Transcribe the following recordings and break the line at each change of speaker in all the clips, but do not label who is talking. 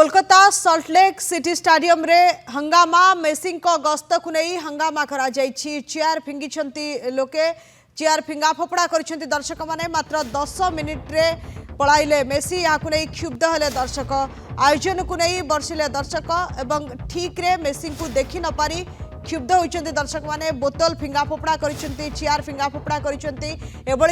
Kolkata Salt Lake city stadium रे हंगामा Messi गस्त को नहीं हंगामा करा चेयर फिंगी लोके चेयर फिंगा फोपड़ा कर दर्शक माने मात्र 10 मिनिट रे पड़ाइले मेसी या क्षुब्ध हेले दर्शक आयोजन को नहीं बर्षिले दर्शक एवं ठीक रे मेसी को देखि न पारी क्षुब्ध होती दर्शक माने बोतल फिंगा फोपड़ा कर चेयर फिंगा फोपड़ा कर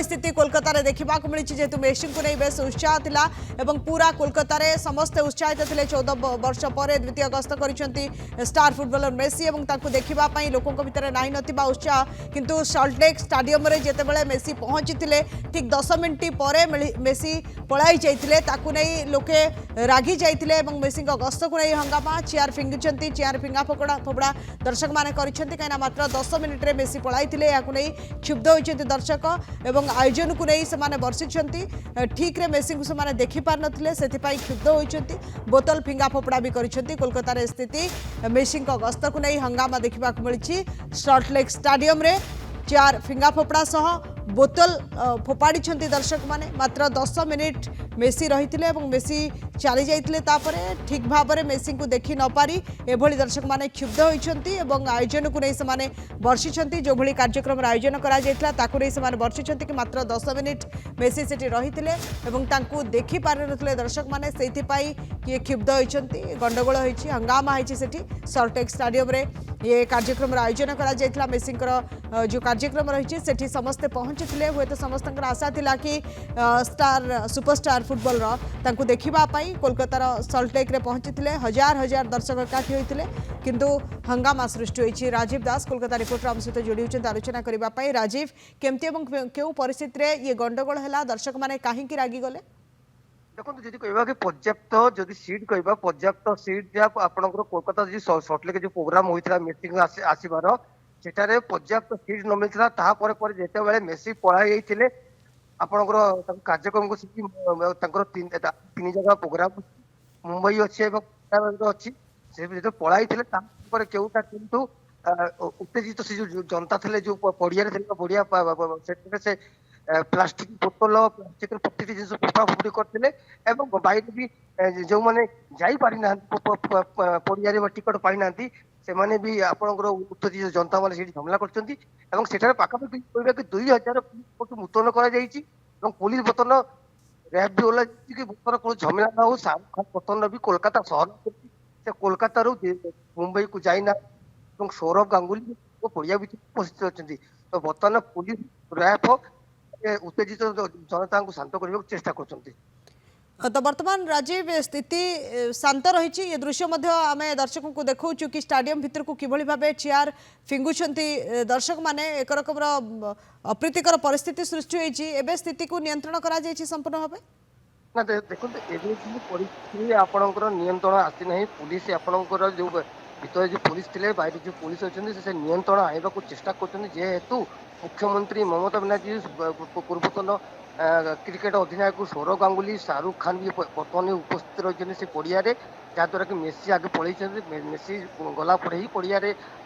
स्थिति कोलकाता रे देखा मिली जेहेतु मेसी को नहीं बेस उत्साह थिला एवं पूरा कोलकाता रे समस्ते उत्साहित थे 14 वर्ष पर द्वितीय गस्त कर स्टार फुटबॉलर मेसी और देखा लोकों भितर ना नथिबा उत्साह किंतु सल्टलेक स्टाडियम रे जेतेबेले मेसी पहुंची ठीक 10 मिनिट पर मेसी पलाई जाते लोके रागी जाते मेसी गस्त को नहीं हंगामा चेयर फिंगुंट चेयर फिंगा फोपड़ा दर्शक कहीं मात्र 10 मिनिट रे मेसी पड़ाई क्षुब्ध होती दर्शक एवं आयोजन को नहीं से बर्षि ठीक रे मेसी को से देखिपार नथिले से क्षुब्ध होती बोतल फिंगा फोपड़ा भी कर कोलकाता रे स्थिति मेसी गस्त को नहीं हंगामा देखा मिली सल्टलेक स्टाडियम रे चेयर फिंगा फोपड़ा सह बोतल फोपाड़ी दर्शक माने मात्र 10 मिनिट मेसी रही मेसी चली जाते ठीक भाव में मेसी को देखि न पारी एभली दर्शक माने क्षुब्ध होती आयोजन को नहीं से बर्षि जो भली कार्यक्रम आयोजन कर बर्षि कि मात्र 10 मिनिट मेसी से रही देखि पार नथिले दर्शक माने से किए क्षुब्ध होती गंडगोल होती हंगामा होती सल्टलेक स्टाडियम रे ये कार्यक्रम आयोजन कर मेसी जो कार्यक्रम रही समस्ते पहुंची हुए तो समस्त आशा थिला कि सुपरस्टार फुटबॉल देखा कोलकातार सल्टलेक रे पहुंची हजार हजार दर्शक एकाठी होते किंतु हंगामा सृष्टि होती। राजीव दास कोलकाता रिपोर्टर आम सहित जोड़ी होती आलोचना करने राजीव केमती क्यों परिस्थिति ये गंडगोल है दर्शक मैंने कहीं रागी गले
देखो जी कह कि पर्याप्त जदि सीट कह पर्याप्त सीट आपंकर कोलकाता सल्टलेक जो प्रोग्राम होता मीटिंग आसबार सेठारे पर्याप्त सीट न मिलता जिते मेसी पढ़ाई आपंकर कार्यक्रम को तीन जगह प्रोग्राम मुंबई अच्छी अच्छी से पढ़ाई केउटा किंतु उत्तेजित से जो जनता थे जो पड़िया बढ़िया से प्लास्टिक बोतल प्लास्टिक प्रति जिन फोपा फोपड़ी करते बाहर भी जो मैंने जापारी ना पड़िया टिकट पाई ना से माने भी आपंकर उत्तेजित जनता मैंने झमेला कर पाखापाखि कहा कि 2000 मुतयन कर पुलिस बर्तन रैब भी ओला कि बर्तन कौन झमेला ना हो शाहरुख खान बर्तन भी कोलकाता सहर से कोलकाता मुंबई को जाइना सौरभ गांगुली पड़िया भी उपस्थित अच्छा तो बर्तमान पुलिस रैब उत्तेजित जनता को शांत करने चेष्टा कर
तो वर्तमान राजीव स्थिति शांत रही ये दृश्य आम दर्शकों को देखा कि स्टाडियम भितर को किभली भाव चेयर फिंगुंट दर्शक माने एक रकम अप्रीतिकर परिस्थिति सृष्टि होती स्थिति को नियंत्रण करा संपूर्ण भाव
ना देखो परिस्थिति आपंकर नियंत्रण आसी ना पुलिस आपंकर जो भीतर जो पुलिस थे बाहर जो पुलिस अच्छे से नियंत्रण आने को चेष्टा करेतु मुख्यमंत्री ममता बनर्जी पूर्वतन क्रिकेट अधिनायक सौरभ गांगुली शाहरुख खान भी बर्तमान उपस्थित रही से पड़िया जहाद्वारा कि मेसी आगे पलैं मेसी गला पर ही पड़िया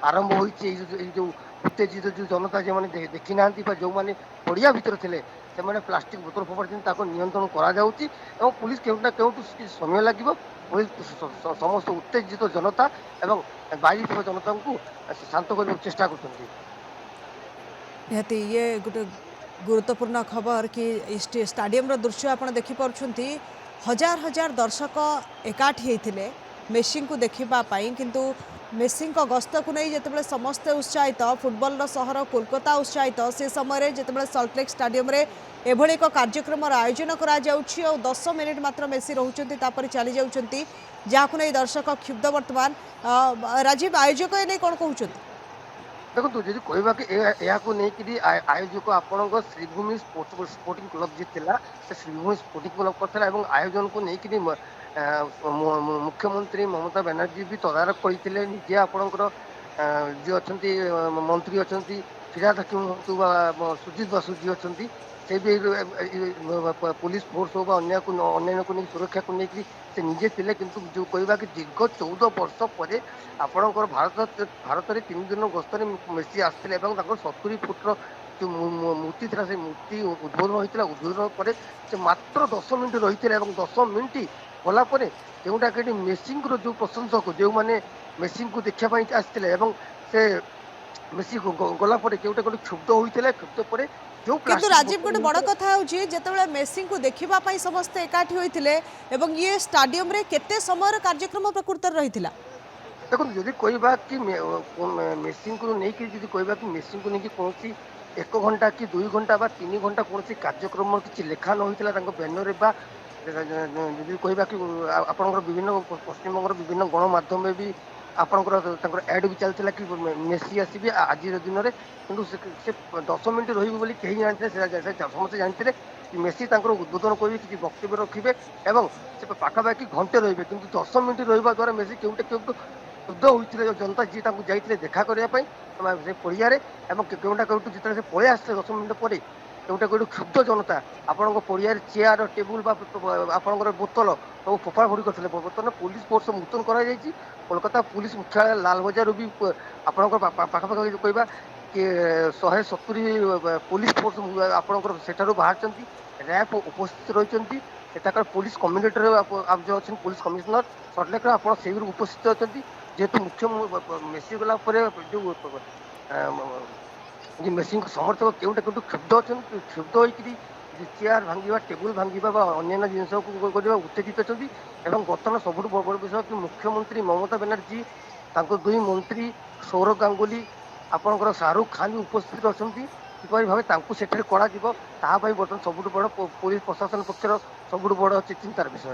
आरंभ होती जो उत्तेजित जो जनता जो मैंने देखी ना जो मैंने पड़िया भीतर थे से प्लास्टिक बोतल फोपाड़ी नियंत्रण कर पुलिस केउना केउटू समय लगे पुलिस समस्त उत्तेजित जनता एवं बाहर जनता को शांत करने को चेष्टा कर
ये गोटे गुरुत्वपूर्ण खबर कि स्टाडियम रो दृश्य आप देखिपुं हजार हजार दर्शक एकाठी होते मेसी को देखापी किंतु मेसी गस्त को नहीं जिते समस्ते उत्साहित फुटबॉल सहर कोलकाता उत्साहित से समय जिते सल्टलेक स्टाडियम रे एभली एक कार्यक्रम आयोजन करा 10 मिनिट मात्र मेसी रोचती चली जाती जहाँ नहीं दर्शक क्षुब्ध वर्तमान राजीव आयोजक ए कौन कहते
देखो जी कहवा कि नहीं आयोजक आपण श्रीभूमि स्पोर्टिंग क्लब जी से श्रीभूमि स्पोर्टिंग क्लब कर आयोजन को लेकिन मुख्यमंत्री ममता बनर्जी भी तदारख करते निजे आपंकर जी अच्छा मंत्री अच्छा फिराद हाकिम हूँ सुजित बसु जी अच्छा से भी पुलिस फोर्स हो अन्य को नहीं सुरक्षा को लेकिन से निजे थे किंतु जो कहवा कि दीर्घ 14 वर्ष पर आपणकर भारत में 3 दिन गस्त मेसी आसते 70 फुट्र जो मूर्ति था से मूर्ति उद्बोधन होता उद्बोधन पर से मात्र 10 मिनिट रही 10 मिनिट ଗଲା ପରେ କେଉଁଟା କେଉଁଠି ମେସିଙ୍କର ଯୋଉ ପ୍ରଶଂସକ ଯୋଉମାନେ ମେସିଙ୍କୁ ଦେଖିବା ପାଇଁ ଆସିଥିଲେ ଏବଂ ସେ ମେସି ଗଲା ପରେ କେଉଁଟା କେଉଁଠି କ୍ଷୁବ୍ଧ ହୋଇଥିଲେ, କ୍ଷୁବ୍ଧ ପରେ ଯୋଉ
কিন্তু
ପ୍ଲାଷ୍ଟିକ
রাজীব গোটে বড় কথা হচ্ছে যেতবে মেসিଙ୍କୁ ଦେଖିବା ପାଇଁ ସମସ୍ତେ একাଠି হয়েছিল এবং ইয়ে স্টাডিয়ামরে কেতে সময়ের কার্যক্রম প্রকৃতরে রহিଥିଲା।
ଦେଖନ୍ତୁ ଯଦି କହିବା କି ମେସିଙ୍କୁ ନେଇକି ଯଦି କହିବା କି ମେସିଙ୍କୁ ନେଇକି କୌଣସି 1 ଘଣ୍ଟା କି 2 ଘଣ୍ଟା ବା 3 ଘଣ୍ଟା କୌଣସି କାର୍ଯ୍ୟକ୍ରମ କିଛି ଲେଖା ନ ହୋଇଥିଲା ତାଙ୍କ ବ୍ୟାନରରେ ବା ଯଦି କହିବା କି ଆପଣଙ୍କର ବିଭିନ୍ନ ପଶ୍ଚିମବଙ୍ଗର ବିଭିନ୍ନ ଗଣମାଧ୍ୟମରେ ବି ଆପଣଙ୍କର ତାଙ୍କର ଆଡ୍ ବି ଚାଲିଥିଲା କି ମେସି ଆସିବେ ଆଜିର ଦିନରେ, କିନ୍ତୁ ସେ 10 ମିନିଟ୍ ରହିବେ ବୋଲି କେହି ଜାଣିଥିଲେ, ସମସ୍ତେ ଜାଣିଥିଲେ କି ମେସି ତାଙ୍କର ଉଦ୍ବୋଧନ କରିବେ, କିଛି ବକ୍ତବ୍ୟ ରଖିବେ ଏବଂ ସେ ପାଖାପାଖି ଘଣ୍ଟେ ରହିବେ, କିନ୍ତୁ 10 ମିନିଟ୍ ରହିବା ଦ୍ୱାରା ମେସି କେଉଁଠି କେଉଁଠୁ କ୍ଷୁବ୍ଧ ହୋଇଥିଲେ ଜନତା ଯିଏ ତାଙ୍କୁ ଯାଇଥିଲେ ଦେଖା କରିବା ପାଇଁ ସେ ପଡ଼ିଆରେ ଏବଂ କେଉଁଟା କେଉଁଠୁ ଯେତେବେଳେ ସେ ପଳେଇ ଆସିଥିଲେ 10 ମିନିଟ୍ ପରେ କେଉଁଟା କେଉଁଠୁ କ୍ଷୁବ୍ଧ ଜନତା ଆପଣଙ୍କ ପଡ଼ିଆରେ ଚେୟାର ଟେବୁଲ ବା ଆପଣଙ୍କର ବୋତଲ ସବୁ ଫୋପାଡ଼ା ଫୋଡ଼ି କରିଥିଲେ। ବର୍ତ୍ତମାନ ପୋଲିସ ଫୋର୍ସ ମୁତୟନ କରାଯାଇଛି। କୋଲକାତା ପୋଲିସ ମୁଖ୍ୟାଳୟ ଲାଲବଜାରରୁ ବି ଆପଣଙ୍କର ପାଖାପାଖି କହିବା କି 170 ପୋଲିସ ଫୋର୍ସ ଆପଣଙ୍କର ସେଠାରୁ ବାହାରିଛନ୍ତି। ର୍ୟାବ ଉପସ୍ଥିତ ରହିଛନ୍ତି। ସେଠାକାର ପୋଲିସ କମିଶନରେଟ ଯୋଉ ଅଛନ୍ତି ପୋଲିସ କମିଶନର ସର୍ଟଲେକର ଆପଣ ସେଇରୁ ଉପସ୍ଥିତ ଅଛନ୍ତି। ଯେହେତୁ ମୁଖ୍ୟ ମେସି ଗଲା ପରେ ଯୋଉ ମେସିଙ୍କ ସମର୍ଥକ କେଉଁଟା କେଉଁଠୁ କ୍ଷୁବ୍ଧ ଅଛନ୍ତି, କ୍ଷୁବ୍ଧ ହୋଇକରି ଚେୟାର ଭାଙ୍ଗିବା ଟେବୁଲ ଭାଙ୍ଗିବା ବା ଅନ୍ୟାନ୍ୟ ଜିନିଷକୁ କରିବା ଉତ୍ତେଜିତ ଅଛନ୍ତି। ଏବଂ ବର୍ତ୍ତମାନ ସବୁଠୁ ବଡ଼ ବିଷୟ କି ମୁଖ୍ୟମନ୍ତ୍ରୀ ମମତା ବାନାର୍ଜୀ ତାଙ୍କ ଦୁଇ ମନ୍ତ୍ରୀ ସୌରଭ ଗାଙ୍ଗୁଲି ଆପଣଙ୍କର ଶାହରୁଖ ଖାନ ବି ଉପସ୍ଥିତ ଅଛନ୍ତି। କିପରି ଭାବେ ତାଙ୍କୁ ସେଠାରେ କରାଯିବ ତାହା ପାଇଁ ବର୍ତ୍ତମାନ ସବୁଠୁ ବଡ଼ ପୋଲିସ ପ୍ରଶାସନ ପକ୍ଷର ସବୁଠୁ ବଡ଼ ଚିନ୍ତାର ବିଷୟ।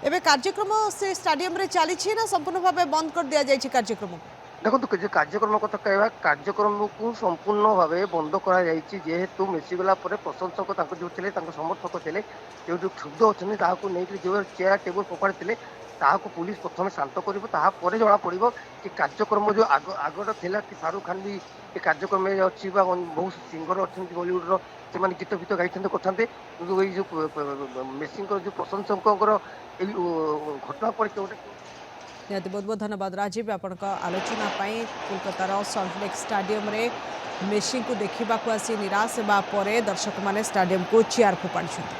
ଏବେ କାର୍ଯ୍ୟକ୍ରମ ସେ ଷ୍ଟାଡିୟମରେ ଚାଲିଛି ନା ସମ୍ପୂର୍ଣ୍ଣ ଭାବେ ବନ୍ଦ କରି ଦିଆଯାଇଛି କାର୍ଯ୍ୟକ୍ରମକୁ?
ଦେଖନ୍ତୁ ଯେ କାର୍ଯ୍ୟକ୍ରମ କଥା କହିବା, କାର୍ଯ୍ୟକ୍ରମକୁ ସମ୍ପୂର୍ଣ୍ଣ ଭାବେ ବନ୍ଦ କରାଯାଇଛି। ଯେହେତୁ ମେସି ଗଲା ପରେ ପ୍ରଶଂସକ ତାଙ୍କ ଯୋଉ ଥିଲେ ତାଙ୍କ ସମର୍ଥକ ଥିଲେ ଯୋଉ ଯୋଉ କ୍ଷୁବ୍ଧ ଅଛନ୍ତି ତାହାକୁ ନେଇକି ଯୋଉ ଚେୟାର ଟେବୁଲ ଫୋପାଡ଼ିଥିଲେ ତାହାକୁ ପୁଲିସ ପ୍ରଥମେ ଶାନ୍ତ କରିବ, ତାପରେ ଜଣା ପଡିବ କି କାର୍ଯ୍ୟକ୍ରମ ଯୋଉ ଆଗର ଥିଲା କି ଶାହରୁଖ ଖାନ ବି ଏ କାର୍ଯ୍ୟକ୍ରମରେ ଅଛି ବା ବହୁତ ସିଙ୍ଗର ଅଛନ୍ତି ବଲିଉଡର, ସେମାନେ ଗୀତ ଫୀତ ଗାଇଥାନ୍ତେ କରିଥାନ୍ତେ, କିନ୍ତୁ ଏଇ ଯୋଉ ମେସିଙ୍କର ଯୋଉ ପ୍ରଶଂସକଙ୍କର ଏଇ ଘଟଣା ପରେ କେଉଁଟା
ନିହାତି ବହୁତ ବହୁତ ଧନ୍ୟବାଦ ରାଜୀବ ଆପଣଙ୍କ ଆଲୋଚନା ପାଇଁ। କୋଲକାତାର ସଲ୍ଟଲେକ୍ ଷ୍ଟାଡିୟମରେ ମେସିଙ୍କୁ ଦେଖିବାକୁ ଆସି ନିରାଶ ହେବା ପରେ ଦର୍ଶକମାନେ ଷ୍ଟାଡିୟମକୁ ଚେୟାର ଫୋପାଡ଼ିଛନ୍ତି।